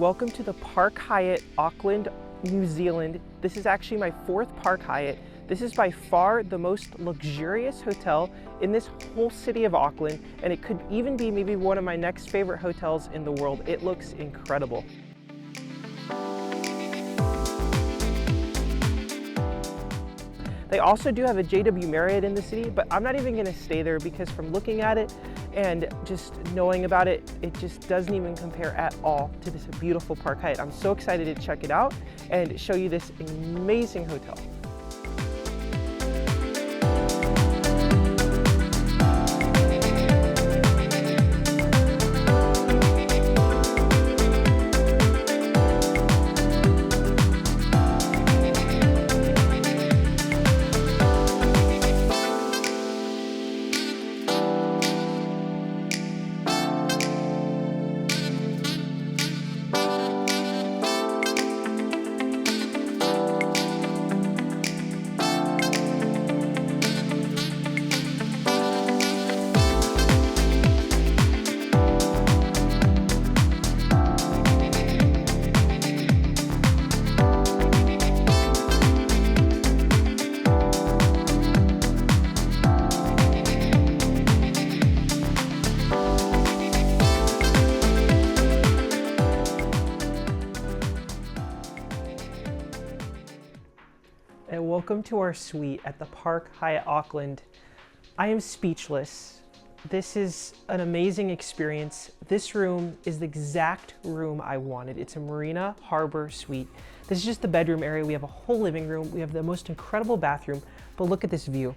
welcome to the Park Hyatt Auckland, New Zealand. This is actually my fourth Park Hyatt. This is by far the most luxurious hotel in this whole city of Auckland, and it could even be maybe one of my next favorite hotels in the world. It looks incredible. They also do have a JW Marriott in the city, but I'm not even gonna stay there because from looking at it and just knowing about it, it just doesn't even compare at all to this beautiful Park Hyatt. I'm so excited to check it out and show you this amazing hotel. And welcome to our suite at the Park Hyatt Auckland. I am speechless. This is an amazing experience. This room is the exact room I wanted. It's a Marina Harbour Suite. This is just the bedroom area. We have a whole living room. We have the most incredible bathroom, but look at this view.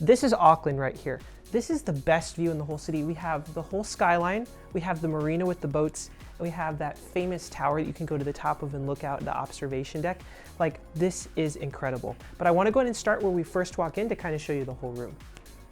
This is Auckland right here. This is the best view in the whole city. We have the whole skyline, we have the marina with the boats, and we have that famous tower that you can go to the top of and look out the observation deck. Like, this is incredible. But I wanna go ahead and start where we first walk in to kind of show you the whole room.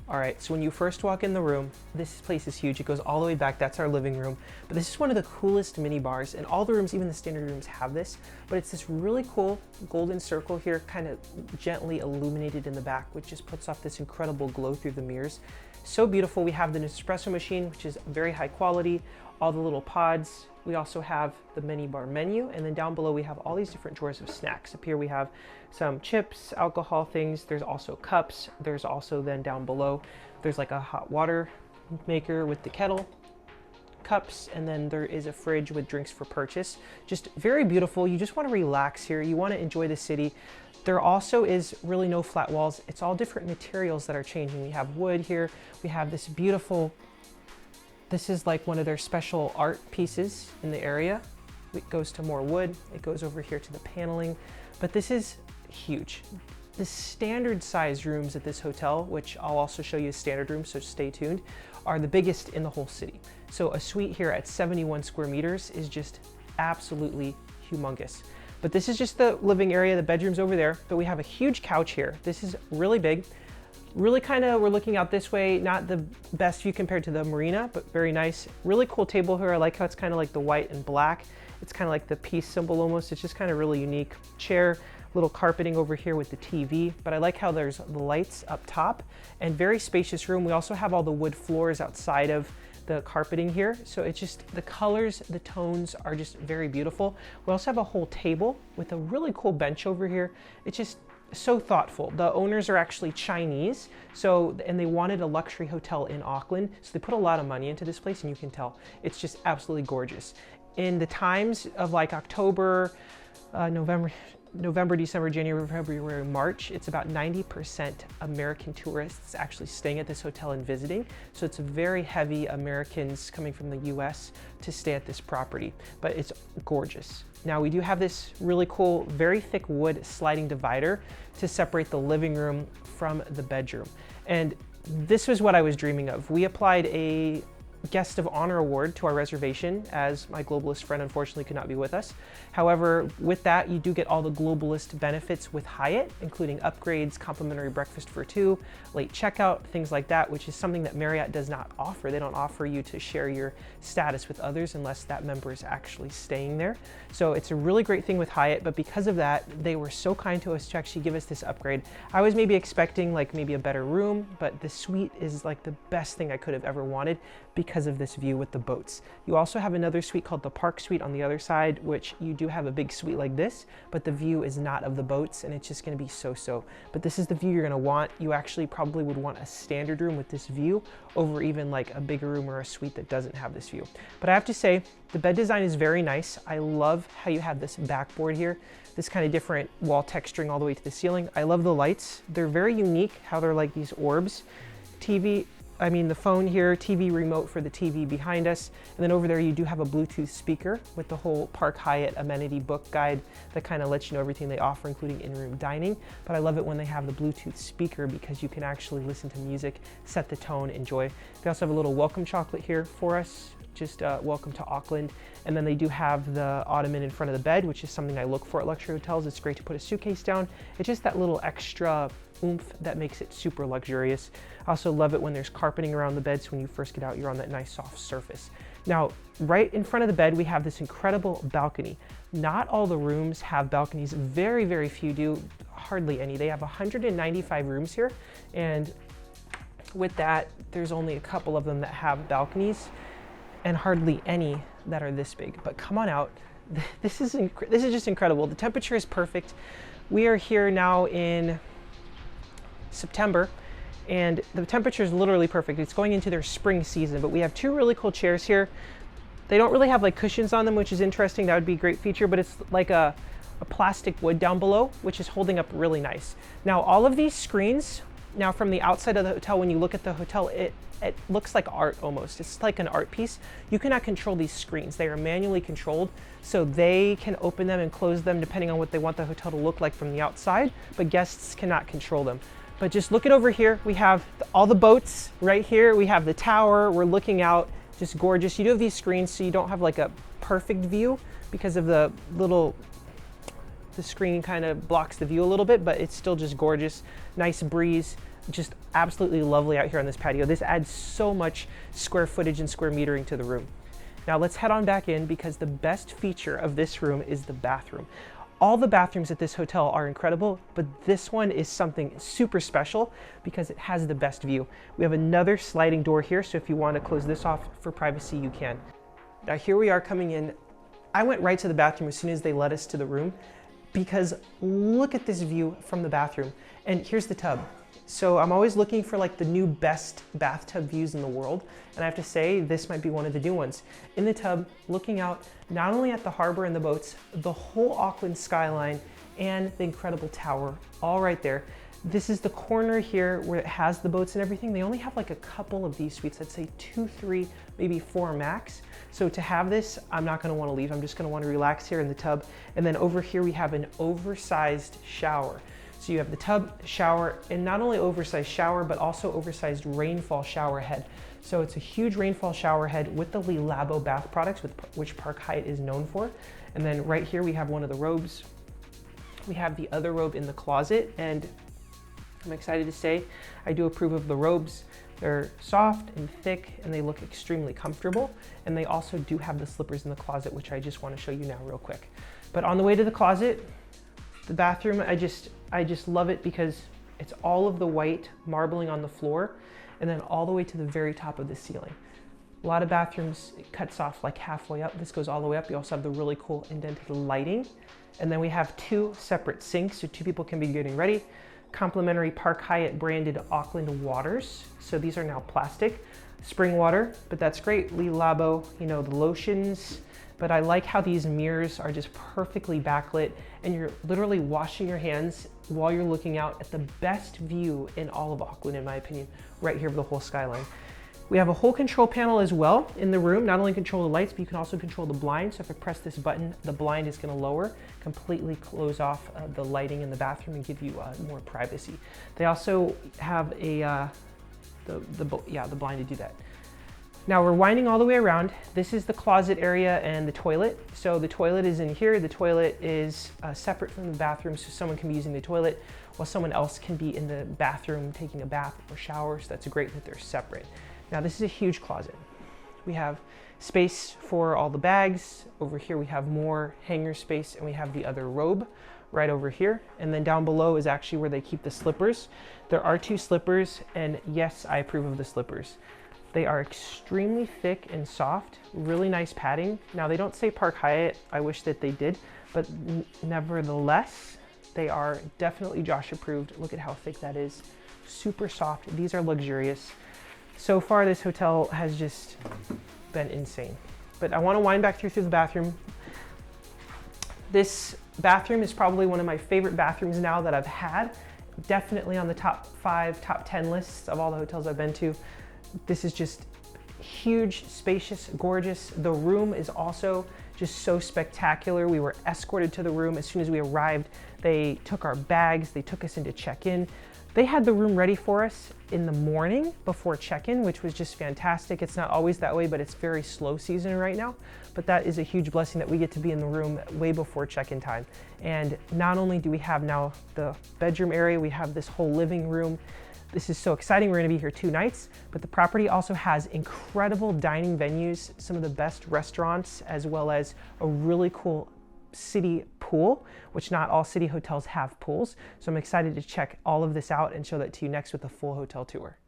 All right, so when you first walk in the room, this place is huge. It goes all the way back, that's our living room. But this is one of the coolest mini bars, and all the rooms, even the standard rooms, have this. But it's this really cool golden circle here, kind of gently illuminated in the back, which just puts off this incredible glow through the mirrors. So beautiful. We have the Nespresso machine, which is very high quality, all the little pods. We also have the minibar menu, and then down below we have all these different drawers of snacks. Up here we have some chips, alcohol things. There's also cups. There's also then down below, there's like a hot water maker with the kettle, cups, and then there is a fridge with drinks for purchase. Just very beautiful. You just want to relax here. You want to enjoy the city. There also is really no flat walls. It's all different materials that are changing. We have wood here. We have this beautiful, this is like one of their special art pieces in the area. It goes to more wood. It goes over here to the paneling, but this is huge. The standard size rooms at this hotel, which I'll also show you a standard room, so stay tuned, are the biggest in the whole city. So a suite here at 71 square meters is just absolutely humongous. But this is just the living area, the bedroom's over there, but we have a huge couch here. This is really big. Really kind of, we're looking out this way, not the best view compared to the marina, but very nice. Really cool table here. I like how it's kind of like the white and black. It's kind of like the peace symbol almost. It's just kind of really unique. Chair, little carpeting over here with the TV, but I like how there's the lights up top and very spacious room. We also have all the wood floors outside of the carpeting here. So it's just, the colors, the tones are just very beautiful. We also have a whole table with a really cool bench over here. It's just so thoughtful. The owners are actually Chinese, and they wanted a luxury hotel in Auckland, so they put a lot of money into this place, and you can tell it's just absolutely gorgeous. In the times of like October, November, December, January, February, March, it's about 90% American tourists actually staying at this hotel and visiting. So it's very heavy Americans coming from the US to stay at this property, but it's gorgeous. Now we do have this really cool, very thick wood sliding divider to separate the living room from the bedroom. And this was what I was dreaming of. We applied a guest of honor award to our reservation, as my globalist friend unfortunately could not be with us. However, with that, you do get all the globalist benefits with Hyatt, including upgrades, complimentary breakfast for two, late checkout, things like that, which is something that Marriott does not offer. They don't offer you to share your status with others unless that member is actually staying there. So it's a really great thing with Hyatt, but because of that, they were so kind to us to actually give us this upgrade. I was maybe expecting like maybe a better room, but the suite is like the best thing I could have ever wanted because of this view with the boats. You also have another suite called the Park Suite on the other side, which you do have a big suite like this, but the view is not of the boats, and it's just gonna be so-so. But this is the view you're gonna want. You actually probably would want a standard room with this view over even like a bigger room or a suite that doesn't have this view. But I have to say, the bed design is very nice. I love how you have this backboard here, this kind of different wall texturing all the way to the ceiling. I love the lights. They're very unique, how they're like these orbs. The phone here, TV remote for the TV behind us. And then over there, you do have a Bluetooth speaker with the whole Park Hyatt amenity book guide that kind of lets you know everything they offer, including in-room dining. But I love it when they have the Bluetooth speaker because you can actually listen to music, set the tone, enjoy. They also have a little welcome chocolate here for us. Just welcome to Auckland. And then they do have the ottoman in front of the bed, which is something I look for at luxury hotels. It's great to put a suitcase down. It's just that little extra oomph that makes it super luxurious. I also love it when there's carpeting around the bed, so when you first get out, you're on that nice soft surface. Now, right in front of the bed, we have this incredible balcony. Not all the rooms have balconies. Very, very few do, hardly any. They have 195 rooms here, and with that, there's only a couple of them that have balconies, and hardly any that are this big. But come on out. This is just incredible. The temperature is perfect. We are here now in September, and the temperature is literally perfect. It's going into their spring season, but we have two really cool chairs here. They don't really have like cushions on them, which is interesting. That would be a great feature, but it's like a plastic wood down below, which is holding up really nice. Now, all of these screens, now from the outside of the hotel, when you look at the hotel, it looks like art almost. It's like an art piece. You cannot control these screens. They are manually controlled, so they can open them and close them depending on what they want the hotel to look like from the outside, but guests cannot control them. But just look at over here. We have all the boats right here. We have the tower. We're looking out, just gorgeous. You do have these screens, so you don't have like a perfect view because of the screen kind of blocks the view a little bit, but it's still just gorgeous. Nice breeze. Just absolutely lovely out here on this patio. This adds so much square footage and square metering to the room. Now let's head on back in because the best feature of this room is the bathroom. All the bathrooms at this hotel are incredible, but this one is something super special because it has the best view. We have another sliding door here, so if you want to close this off for privacy, you can. Now here we are coming in. I went right to the bathroom as soon as they led us to the room because look at this view from the bathroom. And here's the tub. So I'm always looking for like the new best bathtub views in the world. And I have to say, this might be one of the new ones. In the tub, looking out not only at the harbor and the boats, the whole Auckland skyline and the incredible tower, all right there. This is the corner here where it has the boats and everything. They only have like a couple of these suites, I'd say 2, 3, maybe 4 max. So to have this, I'm not gonna wanna leave. I'm just gonna wanna relax here in the tub. And then over here, we have an oversized shower. So you have the tub, shower, and not only oversized shower, but also oversized rainfall shower head. So it's a huge rainfall shower head with the Le Labo bath products, which Park Hyatt is known for. And then right here, we have one of the robes. We have the other robe in the closet, and I'm excited to say I do approve of the robes. They're soft and thick, and they look extremely comfortable. And they also do have the slippers in the closet, which I just want to show you now real quick. But on the way to the closet, the bathroom, I just love it because it's all of the white marbling on the floor and then all the way to the very top of the ceiling. A lot of bathrooms, it cuts off like halfway up. This goes all the way up. You also have the really cool indented lighting. And then we have 2 separate sinks, so 2 people can be getting ready. Complimentary Park Hyatt branded Auckland waters. So these are now plastic. Spring water, but that's great. Le Labo, you know, the lotions. But I like how these mirrors are just perfectly backlit and you're literally washing your hands while you're looking out at the best view in all of Auckland, in my opinion, right here of the whole skyline. We have a whole control panel as well in the room. Not only control the lights, but you can also control the blind. So if I press this button, the blind is gonna lower, completely close off the lighting in the bathroom and give you more privacy. They also have a, the blind to do that. Now we're winding all the way around. This is the closet area and the toilet. So the toilet is in here. The toilet is separate from the bathroom, so someone can be using the toilet while someone else can be in the bathroom taking a bath or shower. So that's great that they're separate. Now this is a huge closet. We have space for all the bags. Over here we have more hanger space, and we have the other robe right over here. And then down below is actually where they keep the slippers. There are 2 slippers, and yes, I approve of the slippers. They are extremely thick and soft, really nice padding. Now they don't say Park Hyatt, I wish that they did, but nevertheless, they are definitely Josh approved. Look at how thick that is, super soft. These are luxurious. So far this hotel has just been insane. But I wanna wind back through the bathroom. This bathroom is probably one of my favorite bathrooms now that I've had. Definitely on the top 5, top 10 lists of all the hotels I've been to. This is just huge, spacious, gorgeous. The room is also just so spectacular. We were escorted to the room as soon as we arrived. They took our bags, they took us into check-in. They had the room ready for us in the morning before check-in, which was just fantastic. It's not always that way, but it's very slow season right now. But that is a huge blessing that we get to be in the room way before check-in time. And not only do we have now the bedroom area, we have this whole living room. This is so exciting. We're gonna be here 2 nights, but the property also has incredible dining venues, some of the best restaurants, as well as a really cool city pool, which not all city hotels have pools. So I'm excited to check all of this out and show that to you next with a full hotel tour.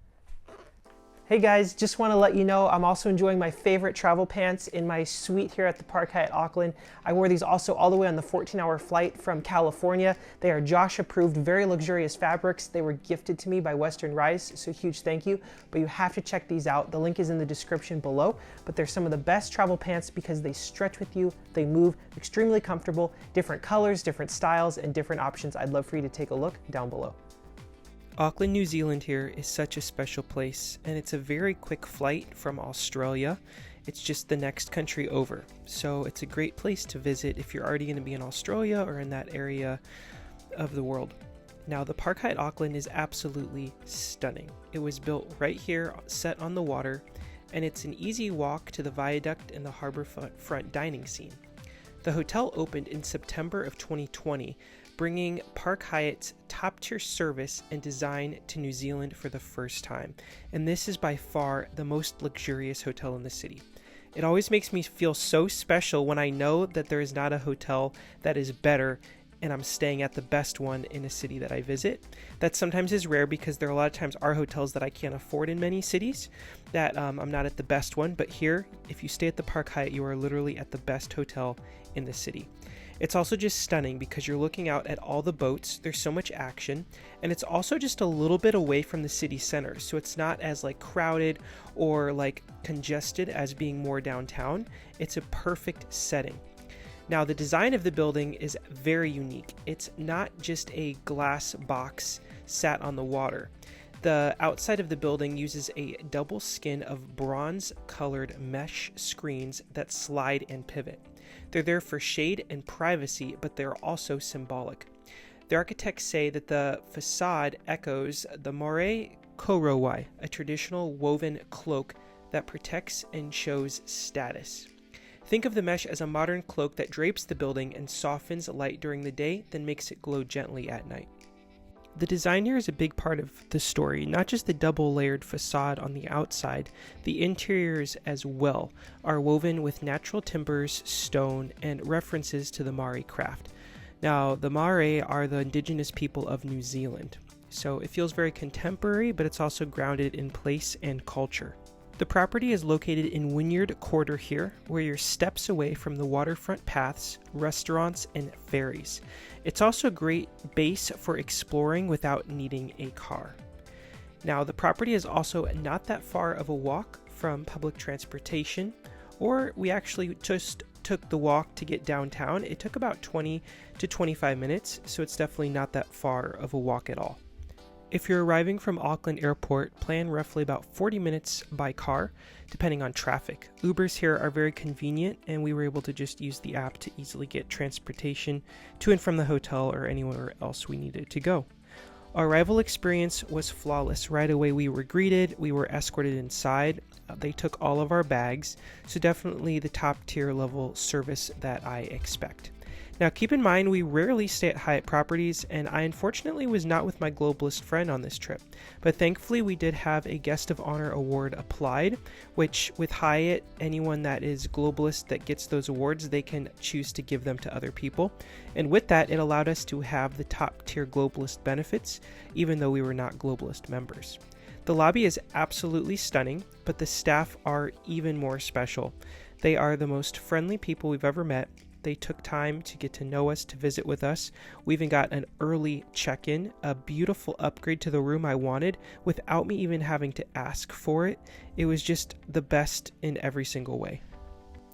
Hey guys, just want to let you know I'm also enjoying my favorite travel pants in my suite here at the Park Hyatt Auckland. I wore these also all the way on the 14-hour flight from California. They are Josh approved, very luxurious fabrics. They were gifted to me by Western Rise, so huge thank you. But you have to check these out. The link is in the description below, but they're some of the best travel pants because they stretch with you, they move, extremely comfortable, different colors, different styles, and different options. I'd love for you to take a look down below. Auckland, New Zealand here is such a special place, and it's a very quick flight from Australia. It's just the next country over, so it's a great place to visit if you're already going to be in Australia or in that area of the world. Now, the Park Hyatt Auckland is absolutely stunning. It was built right here, set on the water, and it's an easy walk to the Viaduct and the harbour front dining scene. The hotel opened in September of 2020, bringing Park Hyatt's top-tier service and design to New Zealand for the first time. And this is by far the most luxurious hotel in the city. It always makes me feel so special when I know that there is not a hotel that is better and I'm staying at the best one in a city that I visit. That sometimes is rare because there are a lot of times are hotels that I can't afford in many cities that I'm not at the best one, but here, if you stay at the Park Hyatt, you are literally at the best hotel in the city. It's also just stunning because you're looking out at all the boats, there's so much action, and it's also just a little bit away from the city center, so it's not as like crowded or like congested as being more downtown. It's a perfect setting. Now, the design of the building is very unique. It's not just a glass box sat on the water. The outside of the building uses a double skin of bronze-colored mesh screens that slide and pivot. They're there for shade and privacy, but they're also symbolic. The architects say that the facade echoes the Māori korowai, a traditional woven cloak that protects and shows status. Think of the mesh as a modern cloak that drapes the building and softens light during the day, then makes it glow gently at night. The design here is a big part of the story, not just the double-layered facade on the outside. The interiors as well are woven with natural timbers, stone, and references to the Māori craft. Now, the Māori are the indigenous people of New Zealand, so it feels very contemporary, but it's also grounded in place and culture. The property is located in Wynyard Quarter here, where you're steps away from the waterfront paths, restaurants, and ferries. It's also a great base for exploring without needing a car. Now, the property is also not that far of a walk from public transportation, or we actually just took the walk to get downtown. It took about 20 to 25 minutes, so it's definitely not that far of a walk at all. If you're arriving from Auckland Airport, plan roughly about 40 minutes by car, depending on traffic. Ubers here are very convenient, and we were able to just use the app to easily get transportation to and from the hotel or anywhere else we needed to go. Our arrival experience was flawless. Right away we were greeted, we were escorted inside. They took all of our bags, so definitely the top tier level service that I expect. Now keep in mind we rarely stay at Hyatt properties, and I unfortunately was not with my globalist friend on this trip, but thankfully we did have a guest of honor award applied, which with Hyatt, anyone that is globalist that gets those awards, they can choose to give them to other people, and with that it allowed us to have the top tier globalist benefits even though we were not globalist members. The lobby is absolutely stunning, but the staff are even more special. They are the most friendly people we've ever met. They took time to get to know us, to visit with us. We even got an early check-in, a beautiful upgrade to the room I wanted without me even having to ask for it. It was just the best in every single way.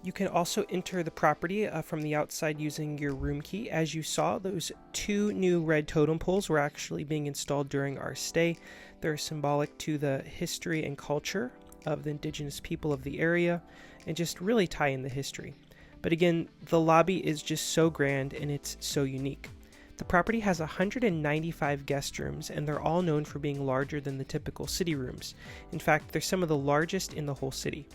You can also enter the property from the outside using your room key. As you saw, those 2 new red totem poles were actually being installed during our stay. They're symbolic to the history and culture of the indigenous people of the area and just really tie in the history. But again, the lobby is just so grand and it's so unique. The property has 195 guest rooms, and they're all known for being larger than the typical city rooms. In fact, they're some of the largest in the whole city.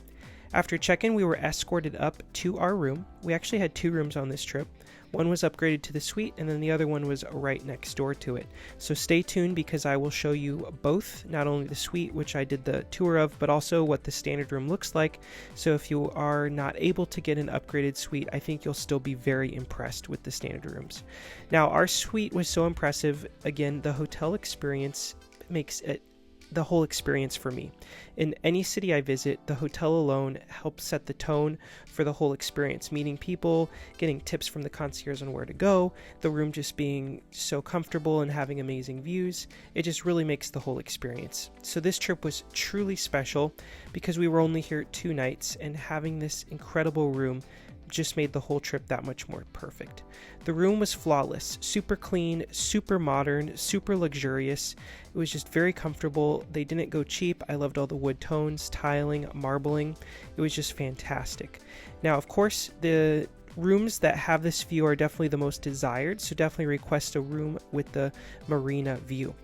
After check-in, we were escorted up to our room. We actually had 2 rooms on this trip. One was upgraded to the suite, and then the other one was right next door to it. So stay tuned because I will show you both, not only the suite, which I did the tour of, but also what the standard room looks like. So if you are not able to get an upgraded suite, I think you'll still be very impressed with the standard rooms. Now, our suite was so impressive. Again, the hotel experience makes it the whole experience for me. In any city I visit, the hotel alone helps set the tone for the whole experience, meeting people, getting tips from the concierge on where to go, the room just being so comfortable and having amazing views. It just really makes the whole experience. So this trip was truly special because we were only here 2 nights, and having this incredible room just made the whole trip that much more perfect. The room was flawless, super clean, super modern, super luxurious. It was just very comfortable. They didn't go cheap. I loved all the wood tones, tiling, marbling. It was just fantastic. Now, of course, the rooms that have this view are definitely the most desired, so definitely request a room with the marina view.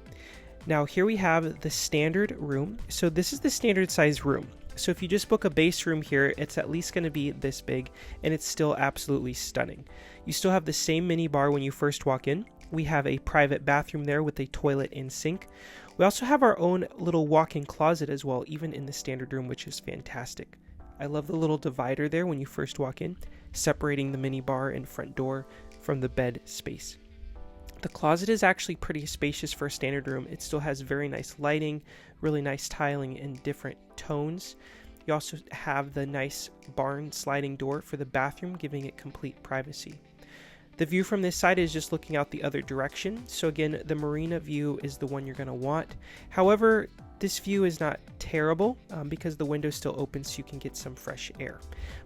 Now, here we have the standard room. So this is the standard size room. So if you just book a base room here, it's at least going to be this big, and it's still absolutely stunning. You still have the same mini bar when you first walk in. We have a private bathroom there with a toilet and sink. We also have our own little walk-in closet as well, even in the standard room, which is fantastic. I love the little divider there when you first walk in, separating the mini bar and front door from the bed space. The closet is actually pretty spacious for a standard room. It still has very nice lighting, really nice tiling in different tones. You also have the nice barn sliding door for the bathroom, giving it complete privacy. The view from this side is just looking out the other direction. So again, the marina view is the one you're going to want. However, this view is not terrible because the window still open so you can get some fresh air.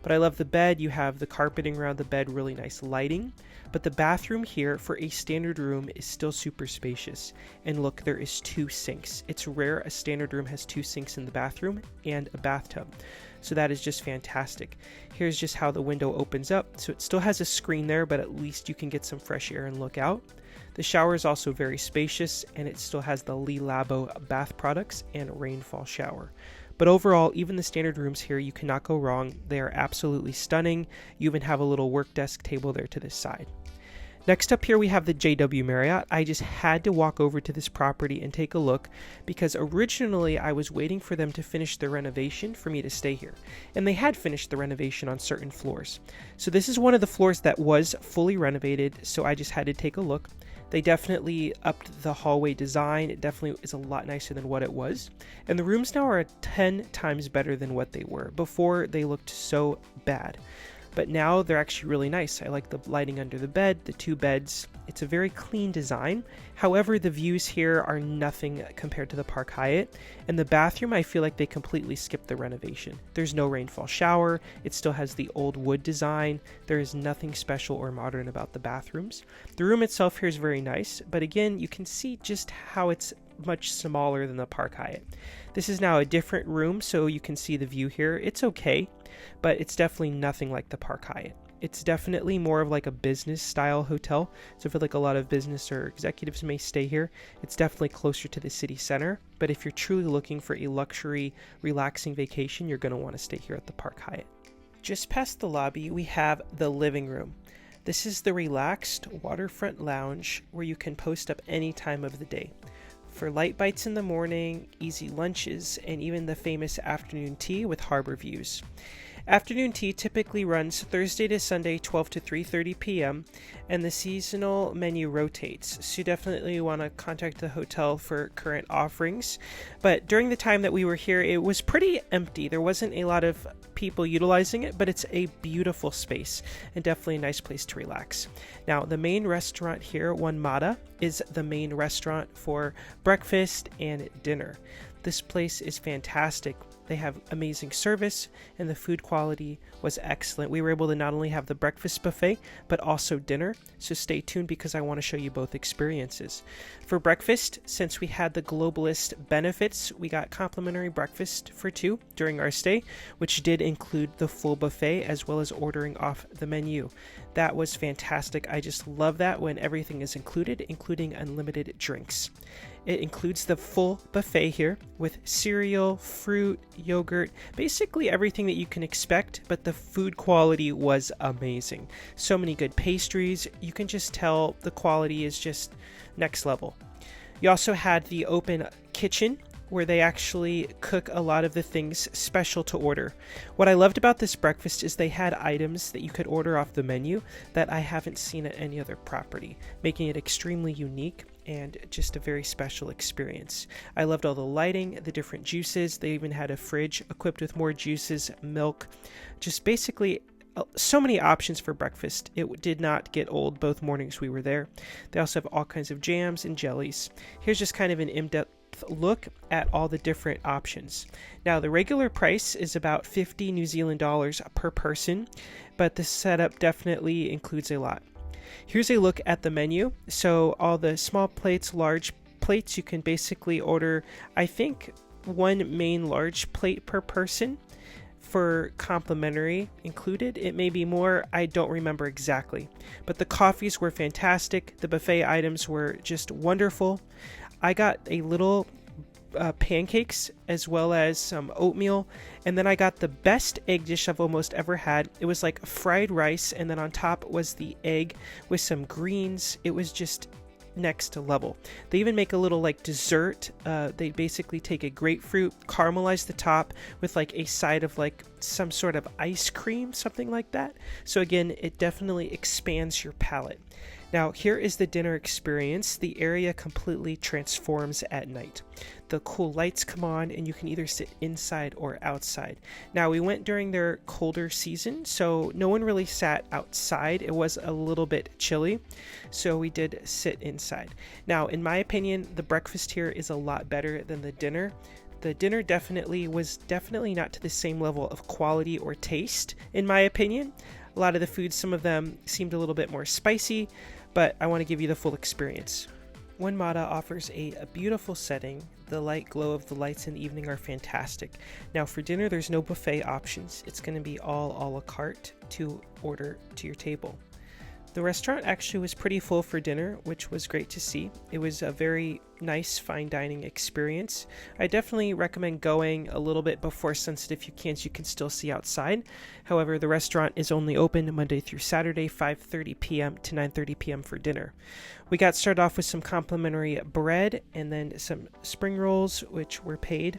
But I love the bed. You have the carpeting around the bed, really nice lighting. But the bathroom here for a standard room is still super spacious. And look, there is 2 sinks. It's rare a standard room has 2 sinks in the bathroom and a bathtub. So that is just fantastic. Here's just how the window opens up. So it still has a screen there, but at least you can get some fresh air and look out. The shower is also very spacious, and it still has the Le Labo bath products and rainfall shower. But overall, even the standard rooms here, you cannot go wrong. They are absolutely stunning. You even have a little work desk table there to this side. Next up here we have the JW Marriott. I just had to walk over to this property and take a look because originally I was waiting for them to finish their renovation for me to stay here. And they had finished the renovation on certain floors. So this is one of the floors that was fully renovated, so I just had to take a look. They definitely upped the hallway design. It definitely is a lot nicer than what it was. And the rooms now are 10 times better than what they were. Before, they looked so bad. But now they're actually really nice. I like the lighting under the bed, the 2 beds. It's a very clean design. However, the views here are nothing compared to the Park Hyatt. And the bathroom, I feel like they completely skipped the renovation. There's no rainfall shower. It still has the old wood design. There is nothing special or modern about the bathrooms. The room itself here is very nice. But again, you can see just how it's much smaller than the Park Hyatt. This is now a different room, so you can see the view here. It's okay, but it's definitely nothing like the Park Hyatt. It's definitely more of like a business style hotel. So I feel like a lot of business or executives may stay here. It's definitely closer to the city center. But if you're truly looking for a luxury, relaxing vacation, you're going to want to stay here at the Park Hyatt. Just past the lobby, we have the living room. This is the relaxed waterfront lounge where you can post up any time of the day. For light bites in the morning, easy lunches, and even the famous afternoon tea with harbor views. Afternoon tea typically runs Thursday to Sunday, 12 to 3:30 p.m., and the seasonal menu rotates, so you definitely want to contact the hotel for current offerings. But during the time that we were here, it was pretty empty. There wasn't a lot of people utilizing it, but it's a beautiful space and definitely a nice place to relax. Now, the main restaurant here, Onemata, is the main restaurant for breakfast and dinner. This place is fantastic. They have amazing service and the food quality was excellent. We were able to not only have the breakfast buffet, but also dinner. So stay tuned because I want to show you both experiences. For breakfast, since we had the globalist benefits, we got complimentary breakfast for two during our stay, which did include the full buffet as well as ordering off the menu. That was fantastic. I just love that when everything is included, including unlimited drinks. It includes the full buffet here with cereal, fruit, yogurt, basically everything that you can expect, but the food quality was amazing. So many good pastries. You can just tell the quality is just next level. You also had the open kitchen where they actually cook a lot of the things special to order. What I loved about this breakfast is they had items that you could order off the menu that I haven't seen at any other property, making it extremely unique and just a very special experience. I loved all the lighting, the different juices. They even had a fridge equipped with more juices, milk, just basically so many options for breakfast. It did not get old both mornings we were there. They also have all kinds of jams and jellies. Here's just kind of an in-depth look at all the different options. Now, the regular price is about 50 New Zealand dollars per person, but the setup definitely includes a lot. Here's a look at the menu. So all the small plates, large plates, you can basically order, I think, one main large plate per person for complimentary included. It may be more, I don't remember exactly, but the coffees were fantastic. The buffet items were just wonderful. I got a little pancakes as well as some oatmeal, and then I got the best egg dish I've almost ever had. It was like fried rice, and then on top was the egg with some greens. It was just next level. They even make a little like dessert. They basically take a grapefruit, caramelize the top with like a side of like some sort of ice cream, something like that. So again, it definitely expands your palate. Now, here is the dinner experience. The area completely transforms at night. The cool lights come on and you can either sit inside or outside. Now, we went during their colder season, so no one really sat outside. It was a little bit chilly, so we did sit inside. Now, in my opinion, the breakfast here is a lot better than the dinner. The dinner was definitely not to the same level of quality or taste, in my opinion. A lot of the food, some of them seemed a little bit more spicy, but I want to give you the full experience. Onemata offers a beautiful setting. The light glow of the lights in the evening are fantastic. Now for dinner, there's no buffet options. It's going to be all a la carte to order to your table. The restaurant actually was pretty full for dinner, which was great to see. It was a very nice fine dining experience. I definitely recommend going a little bit before sunset if you can, so you can still see outside. However, the restaurant is only open Monday through Saturday, 5:30 p.m. to 9:30 p.m. for dinner. We got started off with some complimentary bread and then some spring rolls, which were paid.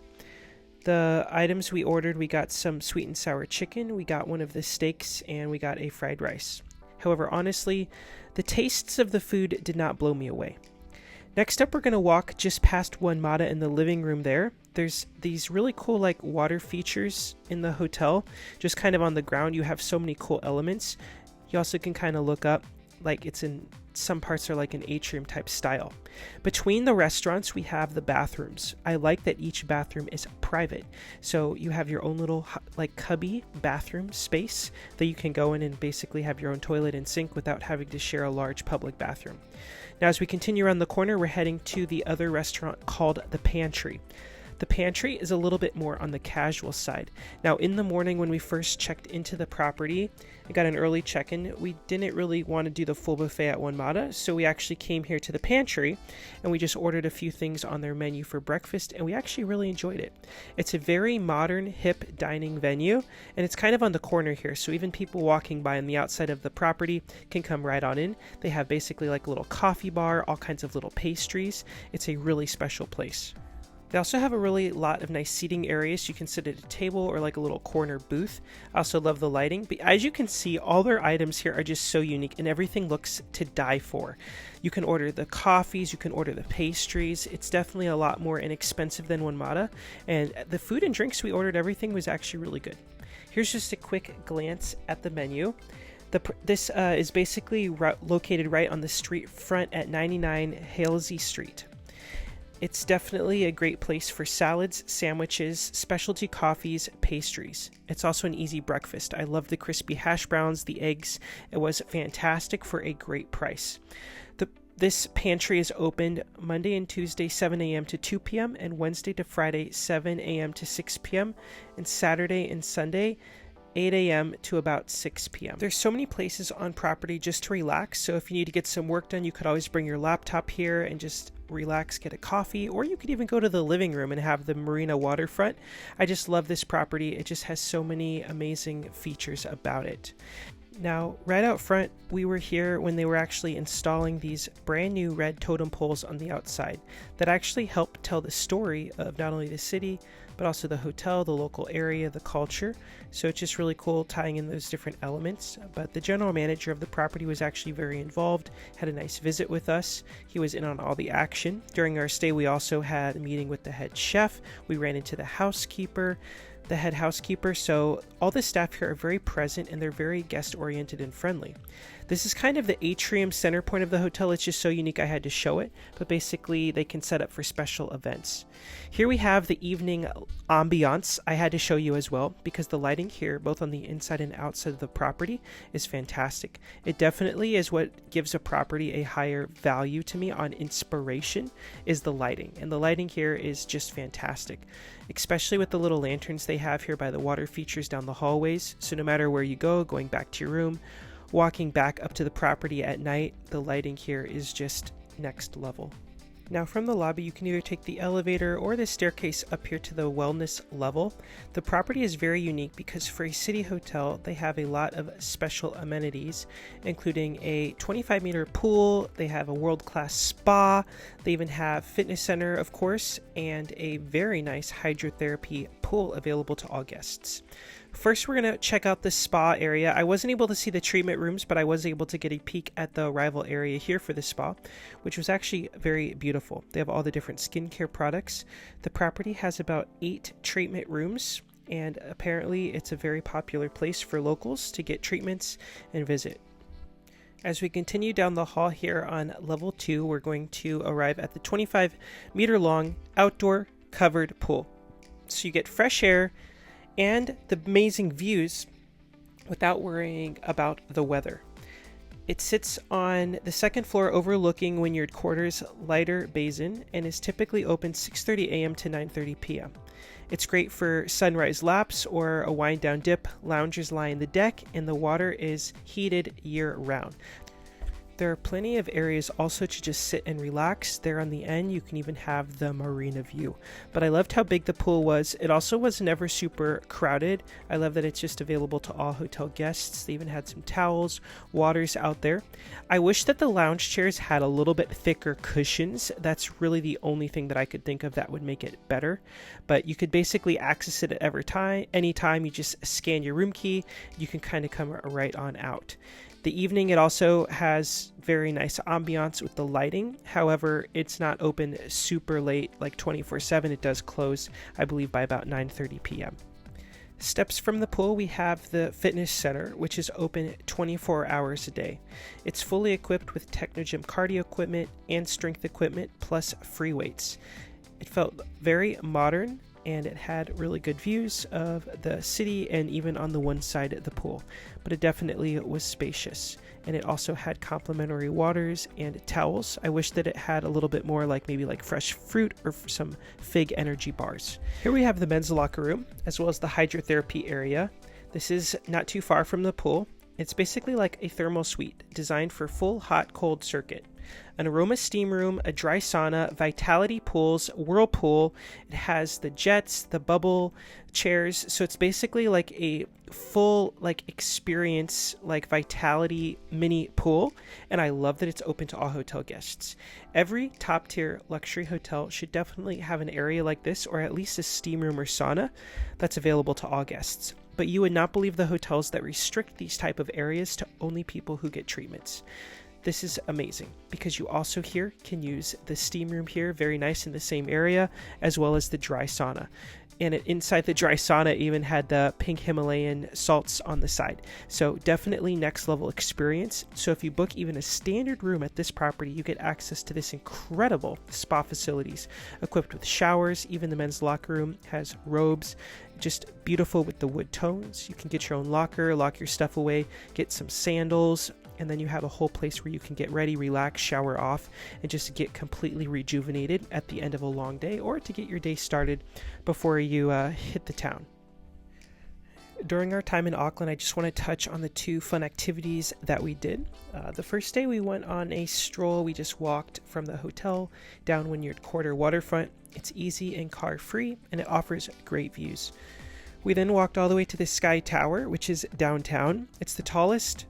The items we ordered, we got some sweet and sour chicken, we got one of the steaks, and we got a fried rice. However, honestly, the tastes of the food did not blow me away. Next up, we're going to walk just past Onemata in the living room there. There's these really cool like water features in the hotel, just kind of on the ground. You have so many cool elements. You also can kind of look up, like it's in some parts are like an atrium type style. Between the restaurants, we have the bathrooms. I like that each bathroom is private. So you have your own little like cubby bathroom space that you can go in and basically have your own toilet and sink without having to share a large public bathroom. Now, as we continue around the corner, we're heading to the other restaurant called the Pantry. The pantry is a little bit more on the casual side. Now, in the morning when we first checked into the property, I got an early check-in. We didn't really want to do the full buffet at Onemata, so we actually came here to the pantry and we just ordered a few things on their menu for breakfast, and we actually really enjoyed it. It's a very modern, hip dining venue, and it's kind of on the corner here, so even people walking by on the outside of the property can come right on in. They have basically like a little coffee bar, all kinds of little pastries. It's a really special place. They also have a really lot of nice seating areas. You can sit at a table or like a little corner booth. I also love the lighting, but as you can see, all their items here are just so unique and everything looks to die for. You can order the coffees, you can order the pastries. It's definitely a lot more inexpensive than Onemata, and the food and drinks we ordered, everything was actually really good. Here's just a quick glance at the menu. This is basically located right on the street front at 99 Halsey Street. It's definitely a great place for salads, sandwiches, specialty coffees, pastries. It's also an easy breakfast. I love the crispy hash browns, the eggs. It was fantastic for a great price. This pantry is opened Monday and Tuesday 7 a.m. to 2 p.m. and Wednesday to Friday 7 a.m. to 6 p.m. and Saturday and Sunday 8 a.m. to about 6 p.m. There's so many places on property just to relax, so if you need to get some work done, you could always bring your laptop here and just relax, get a coffee, or you could even go to the living room and have the Marina Waterfront. I just love this property. It just has so many amazing features about it. Now, right out front, we were here when they were actually installing these brand new red totem poles on the outside that actually help tell the story of not only the city, but also the hotel, the local area, the culture. So it's just really cool tying in those different elements. But the general manager of the property was actually very involved, had a nice visit with us. He was in on all the action. During our stay, we also had a meeting with the head chef. We ran into the housekeeper, the head housekeeper. So all the staff here are very present and they're very guest oriented and friendly. This is kind of the atrium center point of the hotel. It's just so unique I had to show it, but basically they can set up for special events. Here we have the evening ambiance I had to show you as well, because the lighting here, both on the inside and outside of the property, is fantastic. It definitely is what gives a property a higher value to me on inspiration, is the lighting. And the lighting here is just fantastic, especially with the little lanterns they have here by the water features down the hallways. So no matter where you go, going back to your room, walking back up to the property at night, the lighting here is just next level. Now from the lobby, you can either take the elevator or the staircase up here to the wellness level. The property is very unique because for a city hotel, they have a lot of special amenities, including a 25-meter pool, they have a world-class spa, they even have fitness center, of course, and a very nice hydrotherapy pool available to all guests. First, we're going to check out the spa area. I wasn't able to see the treatment rooms, but I was able to get a peek at the arrival area here for the spa, which was actually very beautiful. They have all the different skincare products. The property has about 8 treatment rooms, and apparently it's a very popular place for locals to get treatments and visit. As we continue down the hall here on level 2, we're going to arrive at the 25-meter long outdoor covered pool. So you get fresh air and the amazing views without worrying about the weather. It sits on the second floor overlooking Wynyard Quarter's lighter basin and is typically open 6:30 a.m. to 9:30 p.m. It's great for sunrise laps or a wind down dip. Loungers lie in the deck and the water is heated year round. There are plenty of areas also to just sit and relax. There on the end, you can even have the marina view. But I loved how big the pool was. It also was never super crowded. I love that it's just available to all hotel guests. They even had some towels, waters out there. I wish that the lounge chairs had a little bit thicker cushions. That's really the only thing that I could think of that would make it better. But you could basically access it at any time. You just scan your room key. You can kind of come right on out. The evening, it also has very nice ambiance with the lighting. However, it's not open super late, like 24/7. It does close, I believe, by about 9:30 p.m. Steps from the pool, we have the fitness center, which is open 24 hours a day. It's fully equipped with Technogym cardio equipment and strength equipment, plus free weights. It felt very modern, and it had really good views of the city and even on the one side of the pool, but it definitely was spacious. And it also had complimentary waters and towels. I wish that it had a little bit more, like maybe like fresh fruit or some fig energy bars. Here we have the men's locker room as well as the hydrotherapy area. This is not too far from the pool. It's basically like a thermal suite designed for full hot-cold circuit. An aroma steam room, a dry sauna, vitality pools, whirlpool. It has the jets, the bubble chairs. So it's basically like a full like experience, like vitality mini pool. And I love that it's open to all hotel guests. Every top tier luxury hotel should definitely have an area like this, or at least a steam room or sauna that's available to all guests. But you would not believe the hotels that restrict these type of areas to only people who get treatments. This is amazing because you also here can use the steam room here, very nice in the same area, as well as the dry sauna. And inside the dry sauna even had the pink Himalayan salts on the side. So definitely next level experience. So if you book even a standard room at this property, you get access to this incredible spa facilities equipped with showers. Even the men's locker room has robes, just beautiful with the wood tones. You can get your own locker, lock your stuff away, get some sandals, and then you have a whole place where you can get ready, relax, shower off, and just get completely rejuvenated at the end of a long day, or to get your day started before you hit the town. During our time in Auckland, I just want to touch on the 2 fun activities that we did. The first day we went on a stroll. We just walked from the hotel down Wynyard Quarter Waterfront. It's easy and car free, and it offers great views. We then walked all the way to the Sky Tower, which is downtown. It's the tallest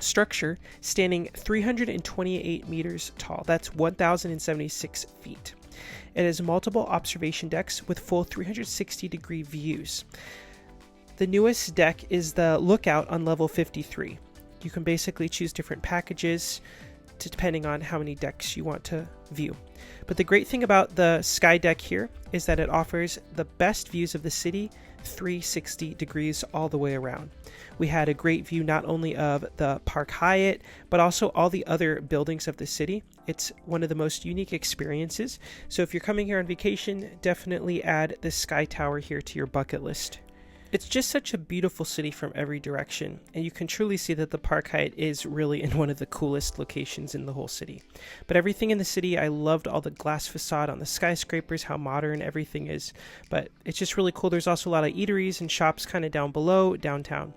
structure, standing 328 meters tall. That's 1,076 feet. It has multiple observation decks with full 360-degree views. The newest deck is the lookout on level 53. You can basically choose different packages depending on how many decks you want to view. But the great thing about the Sky Deck here is that it offers the best views of the city 360 degrees all the way around. We had a great view not only of the Park Hyatt, but also all the other buildings of the city. It's one of the most unique experiences. So if you're coming here on vacation, definitely add the Sky Tower here to your bucket list. It's just such a beautiful city from every direction, and you can truly see that the Park Hyatt is really in one of the coolest locations in the whole city. But everything in the city, I loved all the glass facade on the skyscrapers, how modern everything is. But it's just really cool. There's also a lot of eateries and shops kind of down below downtown.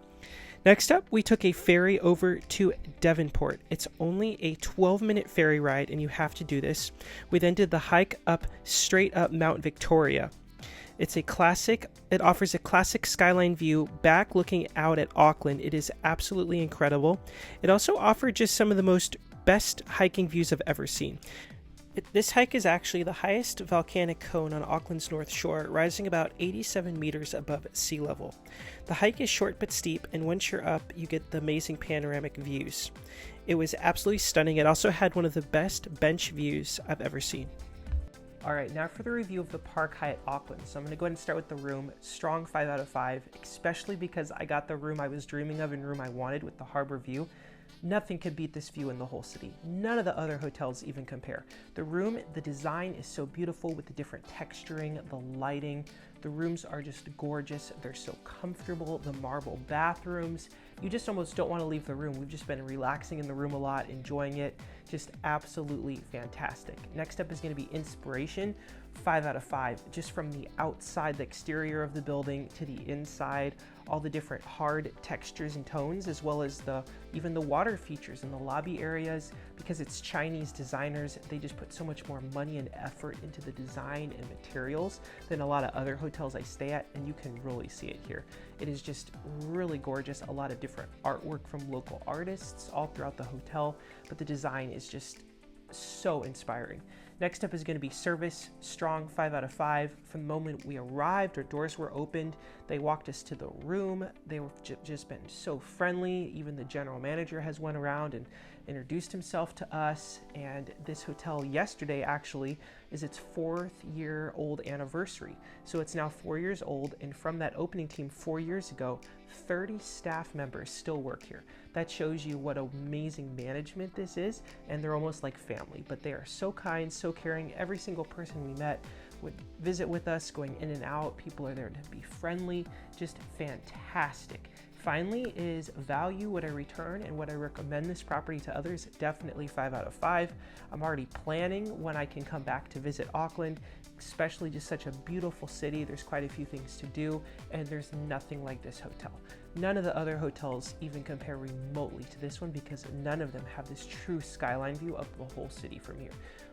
Next up, we took a ferry over to Devonport. It's only a 12-minute ferry ride, and you have to do this. We then did the hike up straight up Mount Victoria. It offers a classic skyline view back looking out at Auckland. It is absolutely incredible. It also offered just some of the best hiking views I've ever seen. This hike is actually the highest volcanic cone on Auckland's North Shore, rising about 87 meters above sea level. The hike is short but steep, and once you're up, you get the amazing panoramic views. It was absolutely stunning. It also had one of the best bench views I've ever seen. All right, now for the review of the Park Hyatt Auckland. So I'm gonna go ahead and start with the room. Strong 5 out of 5, especially because I got the room I was dreaming of and room I wanted with the harbor view. Nothing could beat this view in the whole city. None of the other hotels even compare. The room, the design is so beautiful with the different texturing, the lighting. The rooms are just gorgeous. They're so comfortable. The marble bathrooms. You just almost don't want to leave the room. We've just been relaxing in the room a lot, enjoying it. Just absolutely fantastic. Next up is going to be inspiration. 5 out of 5, just from the outside, the exterior of the building to the inside, all the different hard textures and tones, as well as even the water features in the lobby areas. Because it's Chinese designers, they just put so much more money and effort into the design and materials than a lot of other hotels I stay at, and you can really see it here. It is just really gorgeous, a lot of different artwork from local artists all throughout the hotel, but the design is just so inspiring. Next up is going to be service. Strong 5 out of 5. From the moment we arrived, our doors were opened. They walked us to the room. They were just been so friendly. Even the general manager has went around and introduced himself to us. And this hotel yesterday actually is its 4th-year-old anniversary. So it's now 4 years old. And from that opening team 4 years ago, 30 staff members still work here. That shows you what amazing management this is, and they're almost like family, but they are so kind, so caring. Every single person we met would visit with us, going in and out. People are there to be friendly, just fantastic. Finally is value, what I return and what I recommend this property to others. Definitely 5 out of 5. I'm already planning when I can come back to visit Auckland, especially just such a beautiful city. There's quite a few things to do, and there's nothing like this hotel. None of the other hotels even compare remotely to this one because none of them have this true skyline view of the whole city from here.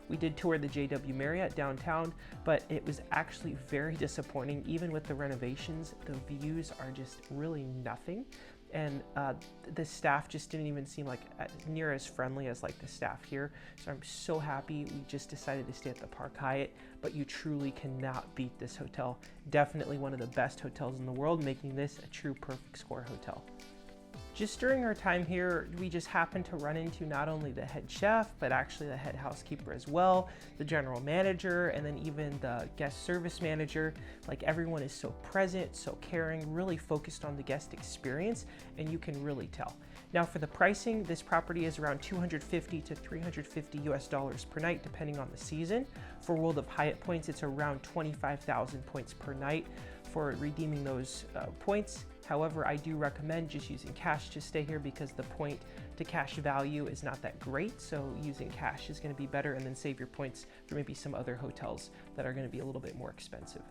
We did tour the JW Marriott downtown, but it was actually very disappointing. Even with the renovations, the views are just really nothing. And the staff just didn't even seem like near as friendly as like the staff here. So I'm so happy we just decided to stay at the Park Hyatt, but you truly cannot beat this hotel. Definitely one of the best hotels in the world, making this a true perfect score hotel. Just during our time here, we just happened to run into not only the head chef, but actually the head housekeeper as well, the general manager, and then even the guest service manager. Like, everyone is so present, so caring, really focused on the guest experience, and you can really tell. Now for the pricing, this property is around $250 to $350 US per night, depending on the season. For World of Hyatt points, it's around 25,000 points per night for redeeming those points. However, I do recommend just using cash to stay here because the point to cash value is not that great. So using cash is going to be better, and then save your points for maybe some other hotels that are going to be a little bit more expensive.